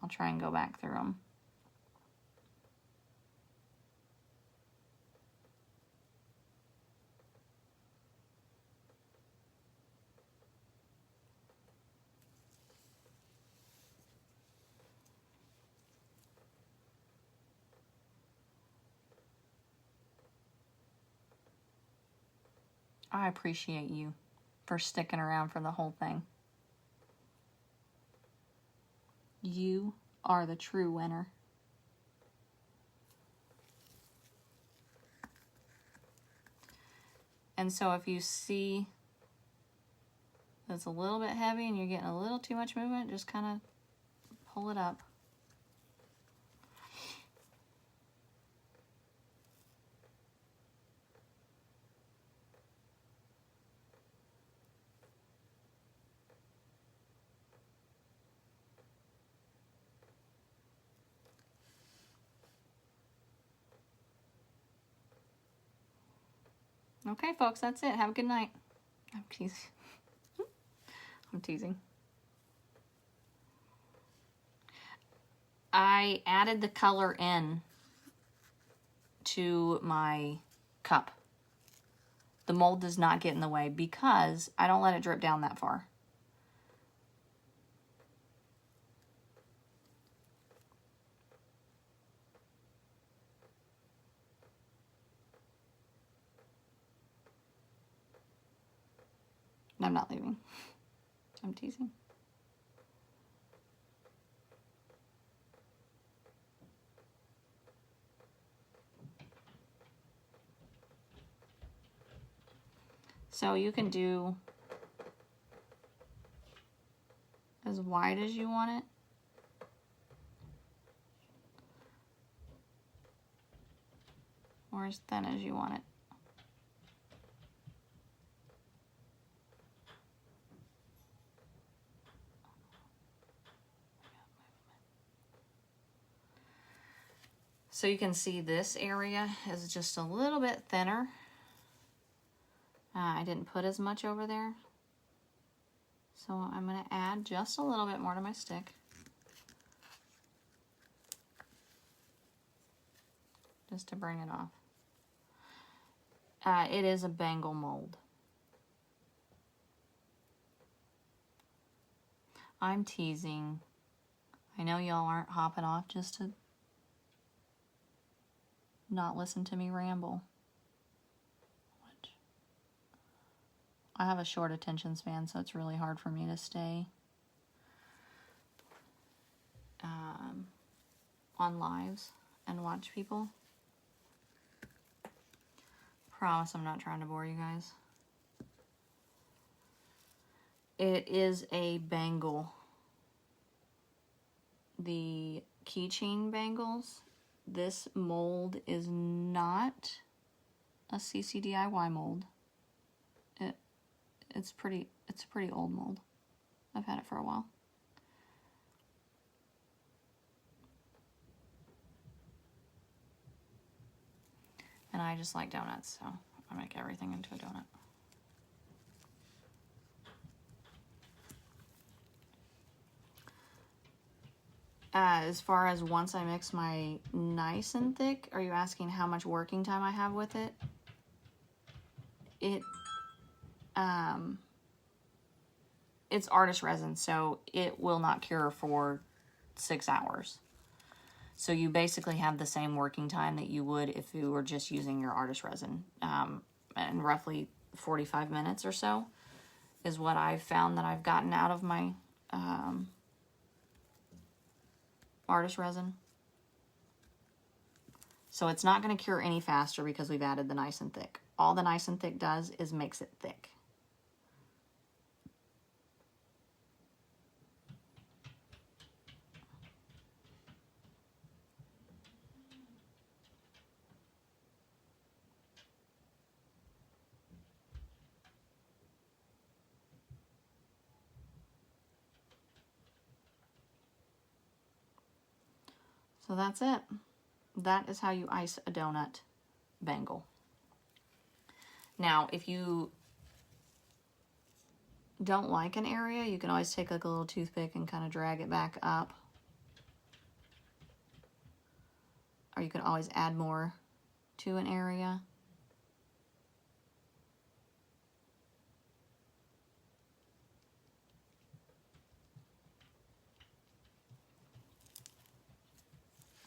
I'll try and go back through them. I appreciate you for sticking around for the whole thing. You are the true winner. And so if you see it's a little bit heavy and you're getting a little too much movement, just kind of pull it up. Okay, folks, that's it. Have a good night. I'm teasing. I'm teasing. I added the color in to my cup. The mold does not get in the way because I don't let it drip down that far. I'm not leaving. I'm teasing. So you can do as wide as you want it. Or as thin as you want it. So you can see this area is just a little bit thinner. I didn't put as much over there. So I'm going to add just a little bit more to my stick. Just to bring it off. It is a Bangle mold. I'm teasing. I know y'all aren't hopping off just to not listen to me ramble. Which I have a short attention span, so it's really hard for me to stay on lives and watch people. Promise I'm not trying to bore you guys. It is a bangle. The keychain bangles. This mold is not a CCDIY mold. It's a pretty old mold. I've had it for a while. And I just like donuts, so I make everything into a donut. As far as once I mix my nice and thick, are you asking how much working time I have with it? It's artist resin, so it will not cure for 6 hours. So you basically have the same working time that you would if you were just using your artist resin. And roughly 45 minutes or so is what I've found that I've gotten out of my artist resin. So it's not going to cure any faster because we've added the nice and thick. All the nice and thick does is makes it thick. So that's it. That is how you ice a donut bangle. Now, if you don't like an area, you can always take like a little toothpick and kind of drag it back up. Or you can always add more to an area.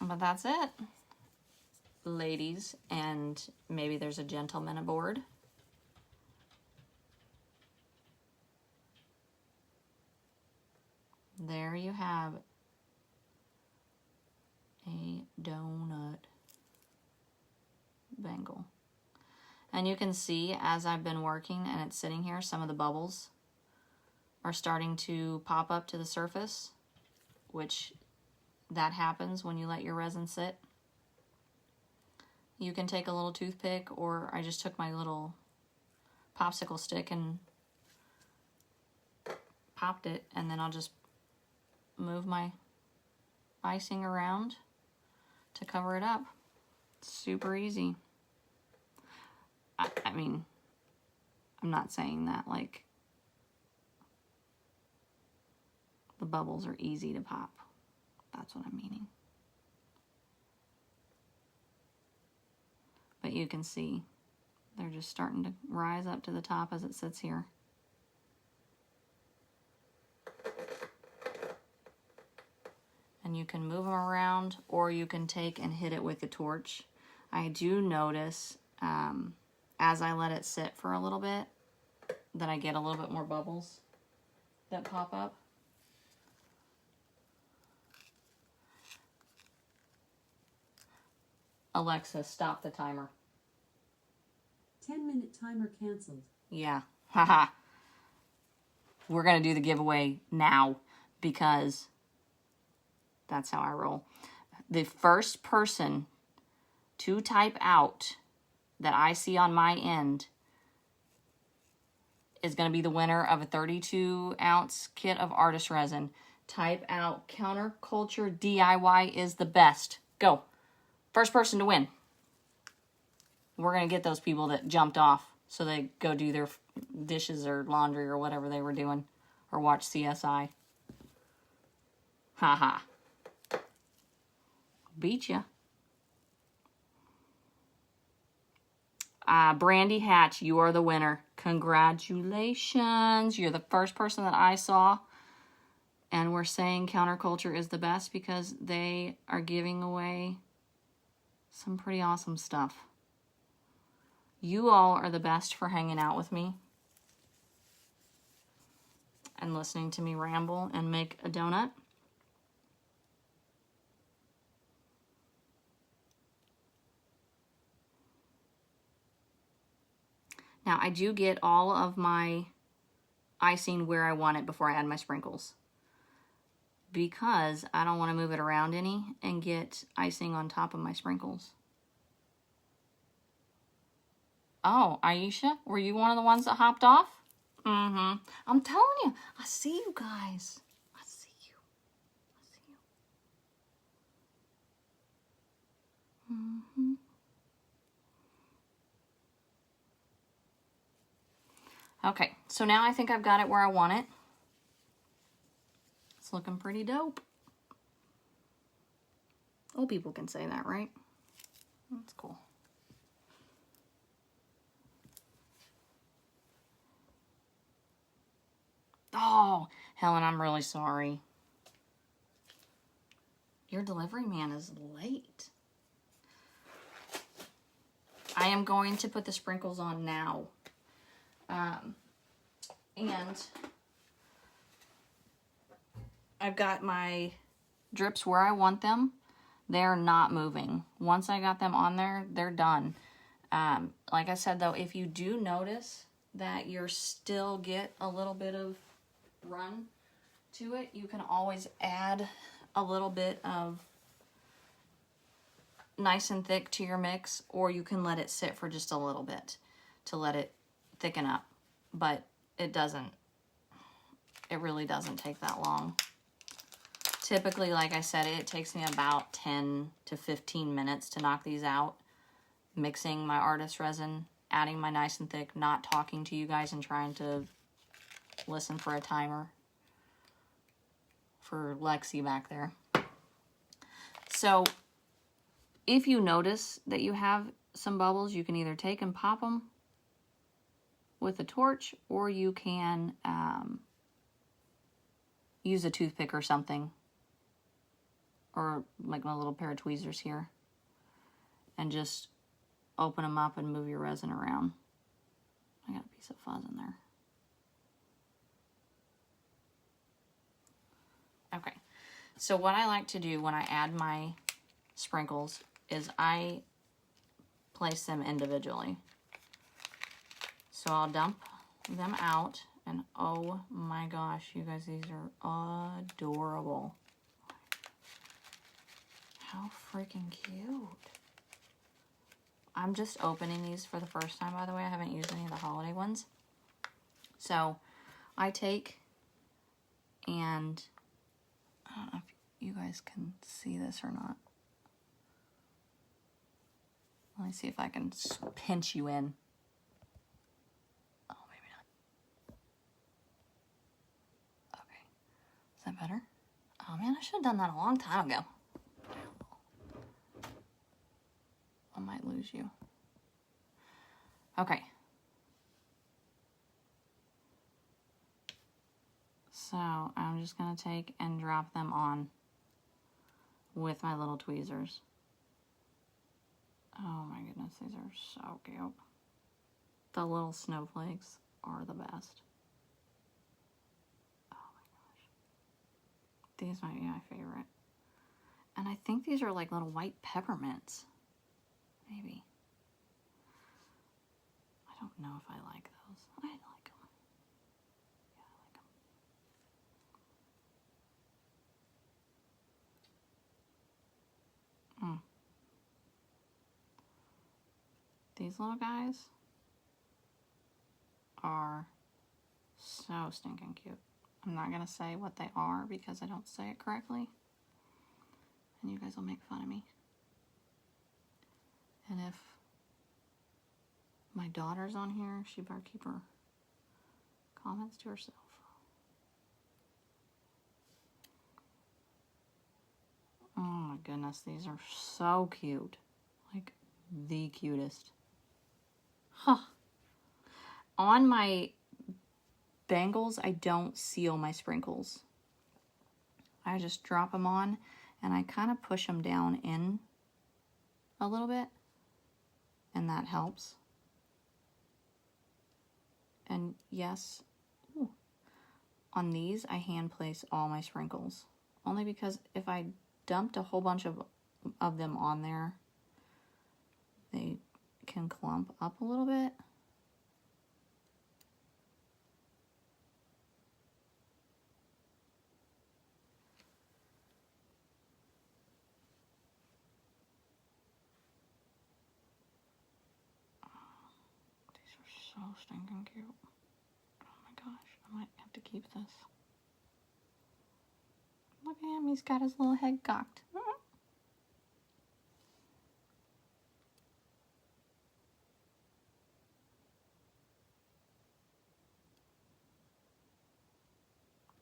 But that's it, ladies, and maybe there's a gentleman aboard. There you have a donut bangle. And you can see as I've been working and it's sitting here, some of the bubbles are starting to pop up to the surface, which that happens when you let your resin sit. You can take a little toothpick, or I just took my little popsicle stick and popped it, and then I'll just move my icing around to cover it up. It's super easy. I mean, I'm not saying that like the bubbles are easy to pop. That's what I'm meaning. But you can see they're just starting to rise up to the top as it sits here. And you can move them around, or you can take and hit it with the torch. I do notice as I let it sit for a little bit that I get a little bit more bubbles that pop up. Alexa, stop the timer. 10-minute timer canceled. Yeah, haha. We're going to do the giveaway now because that's how I roll. The first person to type out that I see on my end is going to be the winner of a 32-ounce kit of artist resin. Type out Counterculture DIY is the best. Go. First person to win. We're going to get those people that jumped off so they go do their dishes or laundry or whatever they were doing, or watch CSI. Haha. Beat ya. Brandy Hatch, you are the winner. Congratulations. You're the first person that I saw. And we're saying Counterculture is the best because they are giving away some pretty awesome stuff. You all are the best for hanging out with me and listening to me ramble and make a donut. Now, I do get all of my icing where I want it before I add my sprinkles, because I don't want to move it around any and get icing on top of my sprinkles. Oh, Aisha, were you one of the ones that hopped off? Mm-hmm. I'm telling you, I see you guys. I see you. I see you. Mm-hmm. Okay, so now I think I've got it where I want it. It's looking pretty dope. Old people can say that, right? That's cool. Oh, Helen, I'm really sorry. Your delivery man is late. I am going to put the sprinkles on now. And I've got my drips where I want them. They're not moving. Once I got them on there, they're done. Like I said, though, if you do notice that you still get a little bit of run to it, you can always add a little bit of nice and thick to your mix, or you can let it sit for just a little bit to let it thicken up. But it really doesn't take that long. Typically, like I said, it takes me about 10 to 15 minutes to knock these out. Mixing my artist resin, adding my nice and thick, not talking to you guys and trying to listen for a timer for Lexi back there. So if you notice that you have some bubbles, you can either take and pop them with a torch, or you can use a toothpick or something, or like my little pair of tweezers here, and just open them up and move your resin around. I got a piece of fuzz in there. Okay, so what I like to do when I add my sprinkles is I place them individually. So I'll dump them out, and oh my gosh, you guys, these are adorable. How freaking cute. I'm just opening these for the first time, by the way. I haven't used any of the holiday ones. So I take and I don't know if you guys can see this or not. Let me see if I can pinch you in. Oh, maybe not. Okay. Is that better? Oh man, I should have done that a long time ago. I might lose you. Okay. So I'm just going to take and drop them on with my little tweezers. Oh my goodness, these are so cute. The little snowflakes are the best. Oh my gosh. These might be my favorite. And I think these are like little white peppermints. Maybe. I don't know if I like those. I like them. Yeah, I like them. These little guys are so stinking cute. I'm not going to say what they are because I don't say it correctly. And you guys will make fun of me. And if my daughter's on here, she better keep her comments to herself. Oh my goodness, these are so cute. Like, the cutest. Huh. On my bangles, I don't seal my sprinkles. I just drop them on, and I kind of push them down in a little bit. And that helps. And yes, on these, I hand place all my sprinkles. Only because if I dumped a whole bunch of them on there, they can clump up a little bit. So stinking cute. Oh my gosh, I might have to keep this. Look at him, he's got his little head cocked.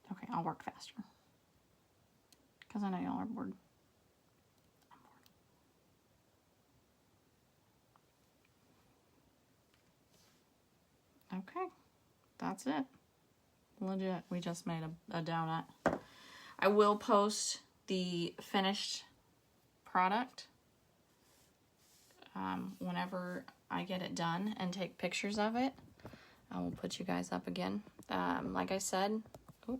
Okay, I'll work faster. Because I know y'all are bored. Okay, that's it. Legit, we just made a donut. I will post the finished product whenever I get it done and take pictures of it. I will put you guys up again. Like I said, oh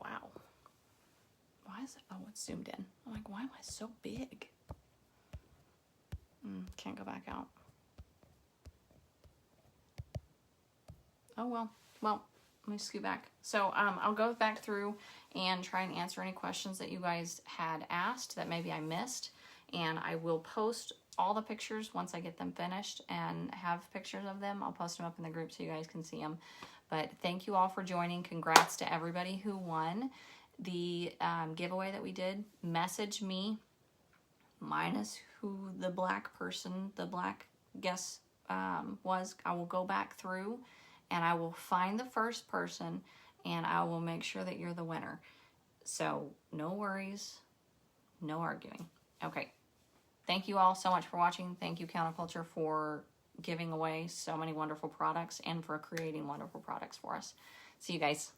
wow. Wow, why is it? Oh, it's zoomed in. I'm like, why am I so big? Can't go back out. Oh, well, let me scoot back. So I'll go back through and try and answer any questions that you guys had asked that maybe I missed. And I will post all the pictures once I get them finished and have pictures of them. I'll post them up in the group so you guys can see them. But thank you all for joining. Congrats to everybody who won the giveaway that we did. Message me, minus who the black guest was. I will go back through and I will find the first person and I will make sure that you're the winner. So no worries, no arguing. Okay. Thank you all so much for watching. Thank you, Counterculture, for giving away so many wonderful products and for creating wonderful products for us. See you guys.